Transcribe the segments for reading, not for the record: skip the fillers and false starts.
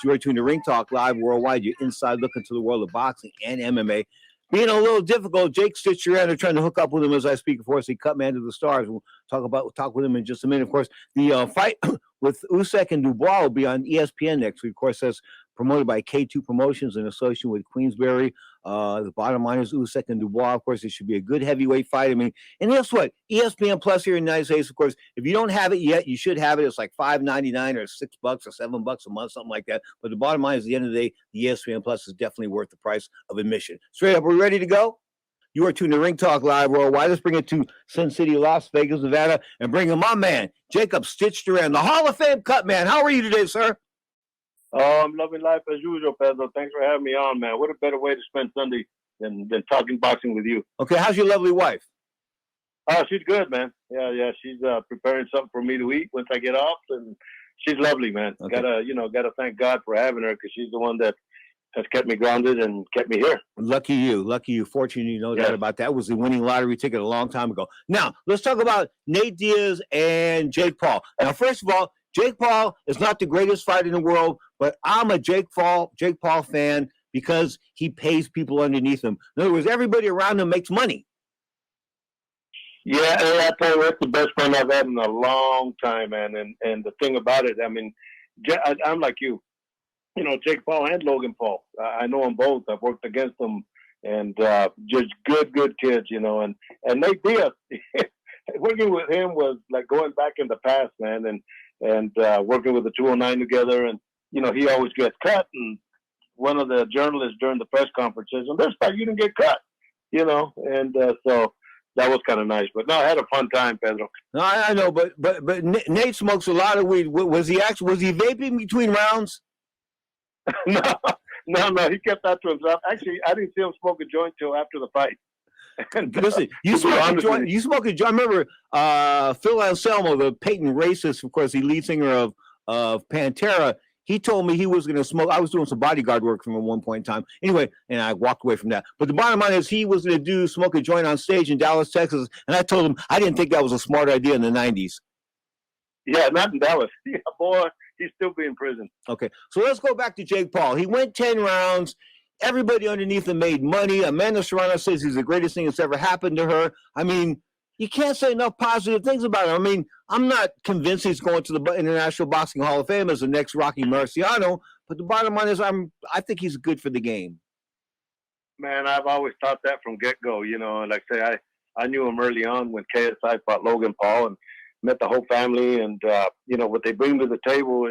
You are tuned to Ring Talk Live Worldwide. Your inside look into the world of boxing and MMA. Being a little difficult, Jake stitched around. They're trying to hook up with him as I speak. Of course, he cut man to the stars. We'll talk with him in just a minute. Of course, the fight with Usyk and Dubois will be on ESPN next week. Of course, that's promoted by K2 Promotions in association with Queensberry. The bottom line is Usyk and Dubois. Of course, it should be a good heavyweight fight. I mean, and guess what? ESPN Plus here in the United States, of course, if you don't have it yet, you should have it. It's like $5.99 or $6 or $7 a month, something like that. But the bottom line is, at the end of the day, the ESPN Plus is definitely worth the price of admission. Straight up, are we ready to go? You are tuned to Ring Talk Live Worldwide. Let's bring it to Sin City, Las Vegas, Nevada, and bring in my man, Jacob Stitch Duran, the Hall of Fame cut man. How are you today, sir? Oh, I'm loving life as usual, Pedro. Thanks for having me on, man. What a better way to spend Sunday than talking boxing with you. Okay, how's your lovely wife? Oh, she's good, man. Yeah. She's preparing something for me to eat once I get off, and she's lovely, man. Okay. Gotta thank God for having her, because she's the one that has kept me grounded and kept me here. Lucky you. Fortunate, you know that about that. It was the winning lottery ticket a long time ago. Now, let's talk about Nate Diaz and Jake Paul. Now, first of all, Jake Paul is not the greatest fighter in the world, but I'm a Jake Paul fan because he pays people underneath him. In other words, everybody around him makes money. Yeah, and I tell you, that's the best friend I've had in a long time, man. And the thing about it, I mean, I'm like you. You know, Jake Paul and Logan Paul. I know them both. I've worked against them, and just good kids, you know. And Nate Diaz, working with him was like going back in the past, man. And working with the 209 together, and you know, he always gets cut. And one of the journalists during the press conference says, "And this time you didn't get cut," you know. And so that was kind of nice. But no, I had a fun time, Pedro. No, I know, but Nate smokes a lot of weed. Was he vaping between rounds? No, he kept that to himself. Actually, I didn't see him smoke a joint till after the fight. And, listen, you smoke a joint. I remember Phil Anselmo, the Peyton racist, of course, the lead singer of Pantera. He told me he was going to smoke. I was doing some bodyguard work from him at one point in time. Anyway, and I walked away from that. But the bottom line is he was going to smoke a joint on stage in Dallas, Texas. And I told him I didn't think that was a smart idea in the 90s. Yeah, not in Dallas. Yeah, boy, he's still be in prison. Okay, so let's go back to Jake Paul. He went 10 rounds. Everybody underneath him made money. Amanda Serrano says he's the greatest thing that's ever happened to her. I mean, you can't say enough positive things about him. I mean, I'm not convinced he's going to the International Boxing Hall of Fame as the next Rocky Marciano, but the bottom line is I think he's good for the game. Man, I've always thought that from get-go, you know. And like I say, I knew him early on when KSI fought Logan Paul and met the whole family. And, you know, what they bring to the table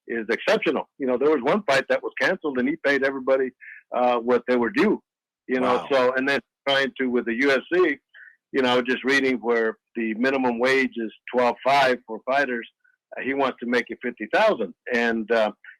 is exceptional. You know, there was one fight that was canceled, and he paid everybody what they were due, you know. Wow. So, and then trying to, with the UFC, you know, just reading where the minimum wage is $12.5 for fighters, he wants to make it $50,000. And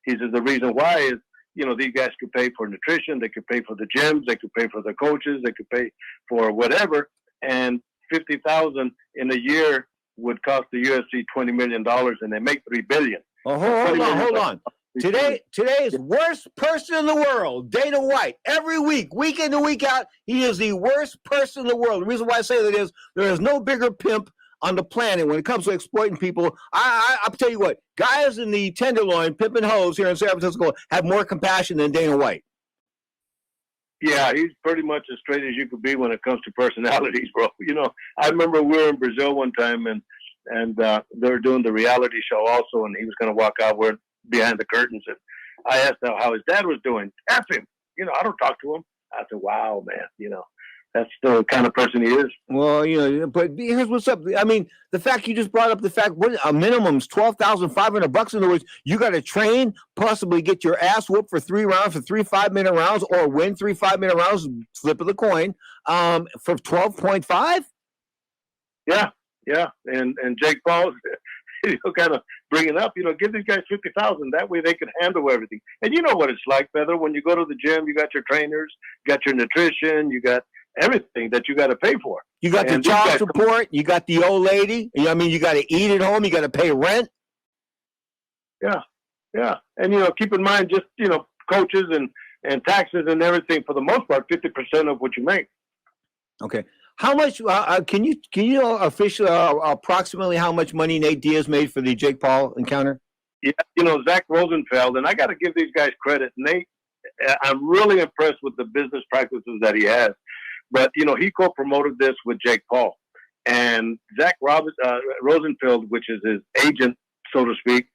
he says the reason why is, you know, these guys could pay for nutrition, they could pay for the gyms, they could pay for the coaches, they could pay for whatever, and $50,000 in a year would cost the UFC $20 million, and they make $3 billion. Oh, hold on. Today is worst person in the world, Dana White. Every week in and week out, he is the worst person in the world. The reason why I say that is there is no bigger pimp on the planet when it comes to exploiting people. I'll tell you what, guys in the Tenderloin, pimping hoes here in San Francisco have more compassion than Dana White. Yeah, he's pretty much as straight as you could be when it comes to personalities, bro. You know, I remember we were in Brazil one time, and they were doing the reality show also, and he was going to walk out behind the curtains, and I asked him how his dad was doing. F him. You know, I don't talk to him. I said, wow, man, you know, that's the kind of person he is. Well, you know, but here's what's up. I mean, the fact you just brought up the fact, what a minimum's $12,500. In other words, you got to train, possibly get your ass whooped for 3 rounds, for 3 5-minute rounds, or win 3 5-minute rounds, flip of the coin, for 12.5. Yeah. And Jake Paul, you know, kind of bring it up, you know, give these guys 50,000. That way they can handle everything. And you know what it's like, Feather, when you go to the gym, you got your trainers, you got your nutrition, you got everything that you got to pay for. You got the child support, you got the old lady. I mean, you got to eat at home, you got to pay rent. Yeah. And, you know, keep in mind just, you know, coaches and taxes and everything, for the most part, 50% of what you make. Okay. How much can you officially approximately how much money Nate Diaz made for the Jake Paul encounter? Yeah, Zach Rosenfeld, and I got to give these guys credit. Nate, I'm really impressed with the business practices that he has. But, he co-promoted this with Jake Paul. And Zach Rosenfeld, which is his agent, so to speak,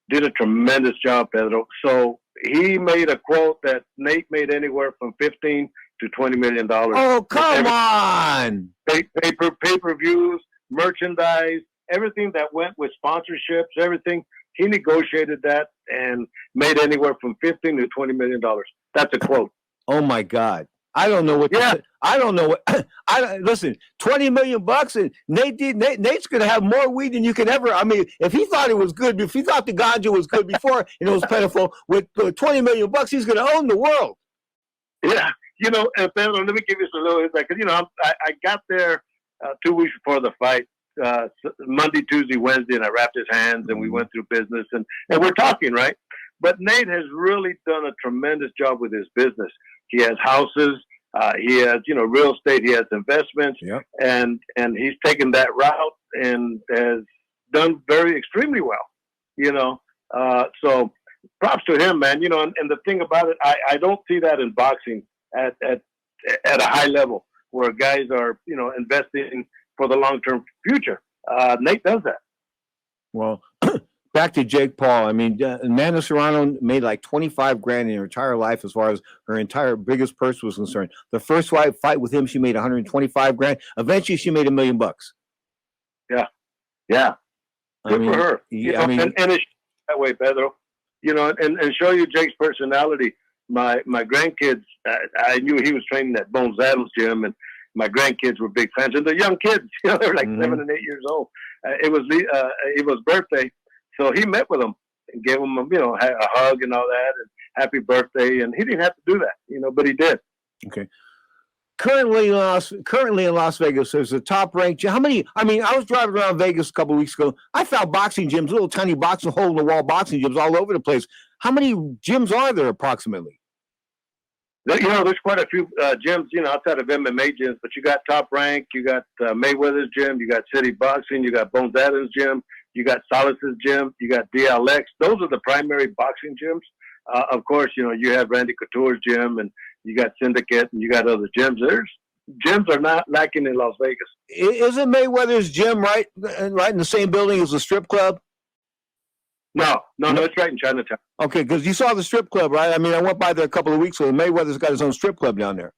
did a tremendous job, Pedro. So he made a quote that Nate made anywhere from $15 to $20 million. Oh, come on. Pay-per-views, merchandise, everything that went with sponsorships, everything. He negotiated that and made anywhere from $15 to $20 million. That's a quote. Oh my God. I don't know what. Yeah. I don't know what. Listen. $20 million, and Nate's going to have more weed than you can ever. I mean, if he thought it was good, if he thought the ganja was good before and it was plentiful, with $20 million, he's going to own the world. Yeah, Pedro, let me give you some little insight because I got there 2 weeks before the fight, Monday, Tuesday, Wednesday, and I wrapped his hands and we went through business and we're talking, right? But Nate has really done a tremendous job with his business. He has houses, he has, real estate, he has investments, yep. and he's taken that route and has done extremely well, so props to him, man, and the thing about it, I don't see that in boxing at a high level where guys are, investing for the long-term future. Nate does that. Well, back to Jake Paul. I mean, Amanda Serrano made like $25,000 in her entire life as far as her entire biggest purse was concerned. The first fight with him, she made $125,000. Eventually, she made $1 million. Yeah. Good for her. And it's that way, Pedro. And show you Jake's personality. My grandkids, I knew he was training at Bones Adams gym, and my grandkids were big fans. And the young kids, they were like 7 and 8 years old. It was birthday. So he met with him and gave him, a hug and all that, and happy birthday. And he didn't have to do that, but he did. Okay. Currently in Las Vegas, there's a top-ranked. How many? I mean, I was driving around Vegas a couple of weeks ago. I found boxing gyms, little tiny boxing hole-in-the-wall boxing gyms all over the place. How many gyms are there approximately? There's quite a few gyms, outside of MMA gyms. But you got Top Rank, you got Mayweather's gym, you got City Boxing, you got Bones Adams gym. You got Salas's gym. You got DLX. Those are the primary boxing gyms. Of course, you have Randy Couture's gym, and you got Syndicate, and you got other gyms. Gyms are not lacking in Las Vegas. Isn't Mayweather's gym right in the same building as the strip club? No, it's right in Chinatown. Okay, because you saw the strip club, right? I mean, I went by there a couple of weeks ago. Mayweather's got his own strip club down there.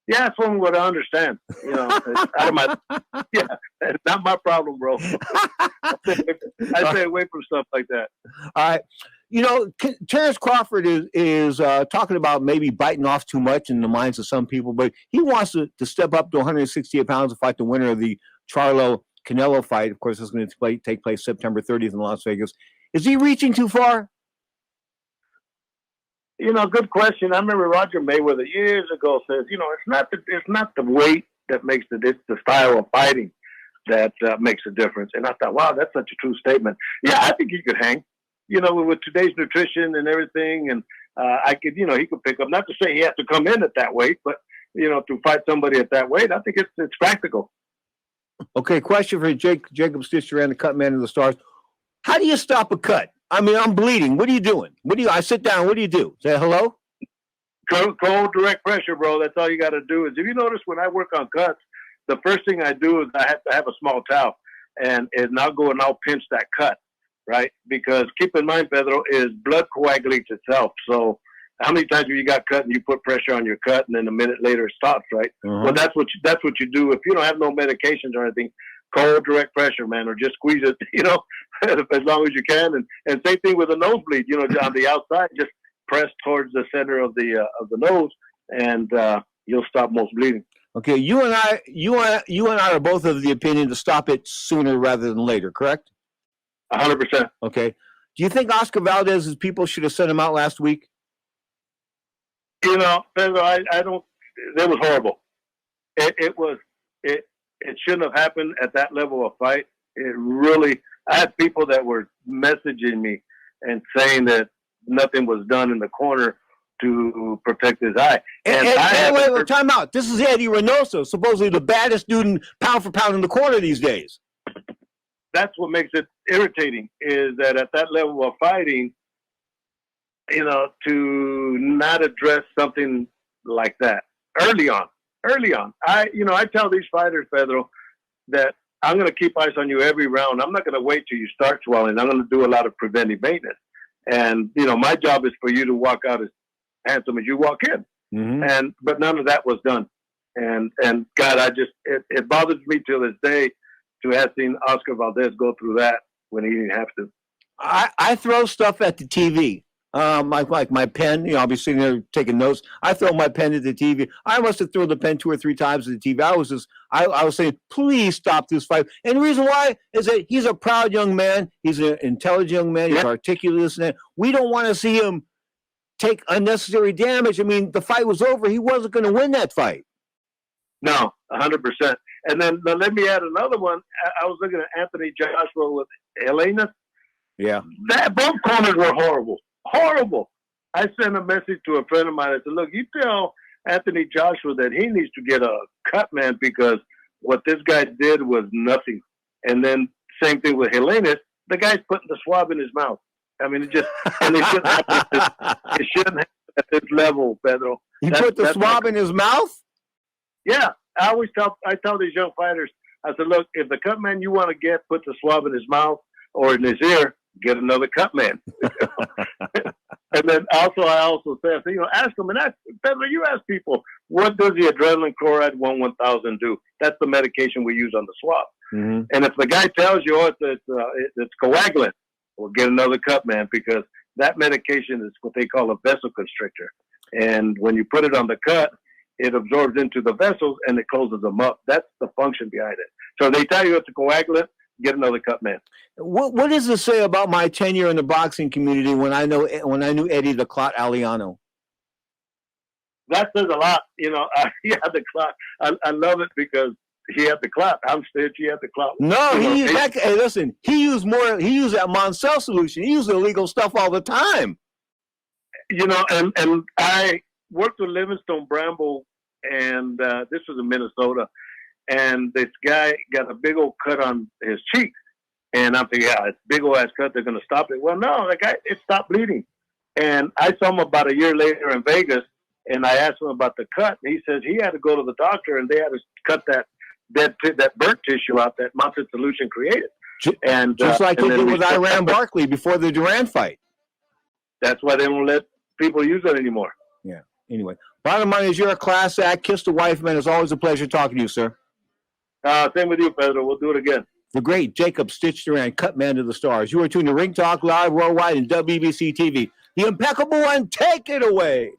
Yeah, that's from what I understand. It's out of it's not my problem, bro. I stay away from stuff like that. All right. Terrence Crawford is talking about maybe biting off too much in the minds of some people, but he wants to step up to 168 pounds to fight the winner of the Charlo-Canelo fight. Of course, it's going to take place September 30th in Las Vegas. Is he reaching too far? Good question. I remember Roger Mayweather years ago says, it's not the weight that makes it's the style of fighting that makes a difference. And I thought, wow, that's such a true statement. Yeah, I think he could hang, with today's nutrition and everything. And he could pick up, not to say he has to come in at that weight, but, to fight somebody at that weight, I think it's practical. Okay. Question for Jacob Duran, the cut man of the stars. How do you stop a cut? I mean, I'm bleeding. What are you doing? I sit down. What do you do? Say hello? Cold direct pressure, bro. That's all you got to do. Is if you notice when I work on cuts, the first thing I do is I have to have a small towel, and I'll go and I'll pinch that cut, right? Because keep in mind, Pedro, is blood coagulates itself. So how many times have you got cut and you put pressure on your cut, and then a minute later it stops, right? Uh-huh. Well, that's what you do if you don't have no medications or anything. Cold direct pressure, man, or just squeeze it, as long as you can. And same thing with a nosebleed, on the outside, just press towards the center of the nose, and you'll stop most bleeding. Okay, you and I are both of the opinion to stop it sooner rather than later, correct? 100%. Okay. Do you think Oscar Valdez's people should have sent him out last week? Pedro, I don't. That was horrible. It shouldn't have happened at that level of fight. I had people that were messaging me and saying that nothing was done in the corner to protect his eye. Wait, time out. This is Eddie Reynoso, supposedly the baddest dude pound for pound in the corner these days. that's what makes it irritating, is that at that level of fighting, to not address something like that early on. I tell these fighters, Pedro, that I'm going to keep ice on you every round. I'm not going to wait till you start swelling. I'm going to do a lot of preventive maintenance. And, my job is for you to walk out as handsome as you walk in. Mm-hmm. But none of that was done. And God, it bothers me till this day to have seen Oscar Valdez go through that when he didn't have to. I throw stuff at the TV. Like my pen, I'll be sitting there taking notes. I throw my pen at the TV. I must have thrown the pen 2 or 3 times at the TV. I was saying, please stop this fight. And the reason why is that he's a proud young man. He's an intelligent young man. He's articulate, this and that. We don't want to see him take unnecessary damage. I mean, the fight was over. He wasn't going to win that fight. No, 100%. And then let me add another one. I was looking at Anthony Joshua with Helena. Yeah. Both corners were horrible. Horrible. I sent a message to a friend of mine. I said, look, you tell Anthony Joshua that he needs to get a cut, man, because what this guy did was nothing. And then same thing with Helena. The guy's putting the swab in his mouth. I mean, it shouldn't happen at this level, Pedro. He put the swab in his mouth? Yeah. I tell these young fighters, I said, look, if the cut man you want to get puts a swab in his mouth or in his ear, get another cut man. And then I also say, ask them, and Pedro, you ask people, what does the adrenaline chloride 1,000 do? That's the medication we use on the swab. Mm-hmm. And if the guy tells you, it's coagulant, well, get another cut man, because that medication is what they call a vessel constrictor. And when you put it on the cut, it absorbs into the vessels and it closes them up. That's the function behind it. So they tell you it's a coagulant, get another cut man. What does it say about my tenure in the boxing community when I knew Eddie the Clot Aliano? That says a lot. He had the clot. I love it because he had the clot. I'm stitched. He had the clot. No, he used that Moncel solution. He used illegal stuff all the time. And I worked with Livingstone Bramble, and this was in Minnesota. And this guy got a big old cut on his cheek. And I'm thinking, it's a big old ass cut. They're going to stop it. Well, no, it stopped bleeding. And I saw him about a year later in Vegas, and I asked him about the cut. And he says he had to go to the doctor, and they had to cut that burnt tissue out that Mounted Solution created. And just like they did with Iran Barkley before the Duran fight. That's why they won't let people use it anymore. Yeah. Anyway, bottom line is you're a class act. Kiss the wife, man. It's always a pleasure talking to you, sir. Same with you, Pedro. We'll do it again. The great Jacob Stitch Duran, cut man to the stars. You are tuned to Ring Talk Live Worldwide and WBC TV. The impeccable one, take it away.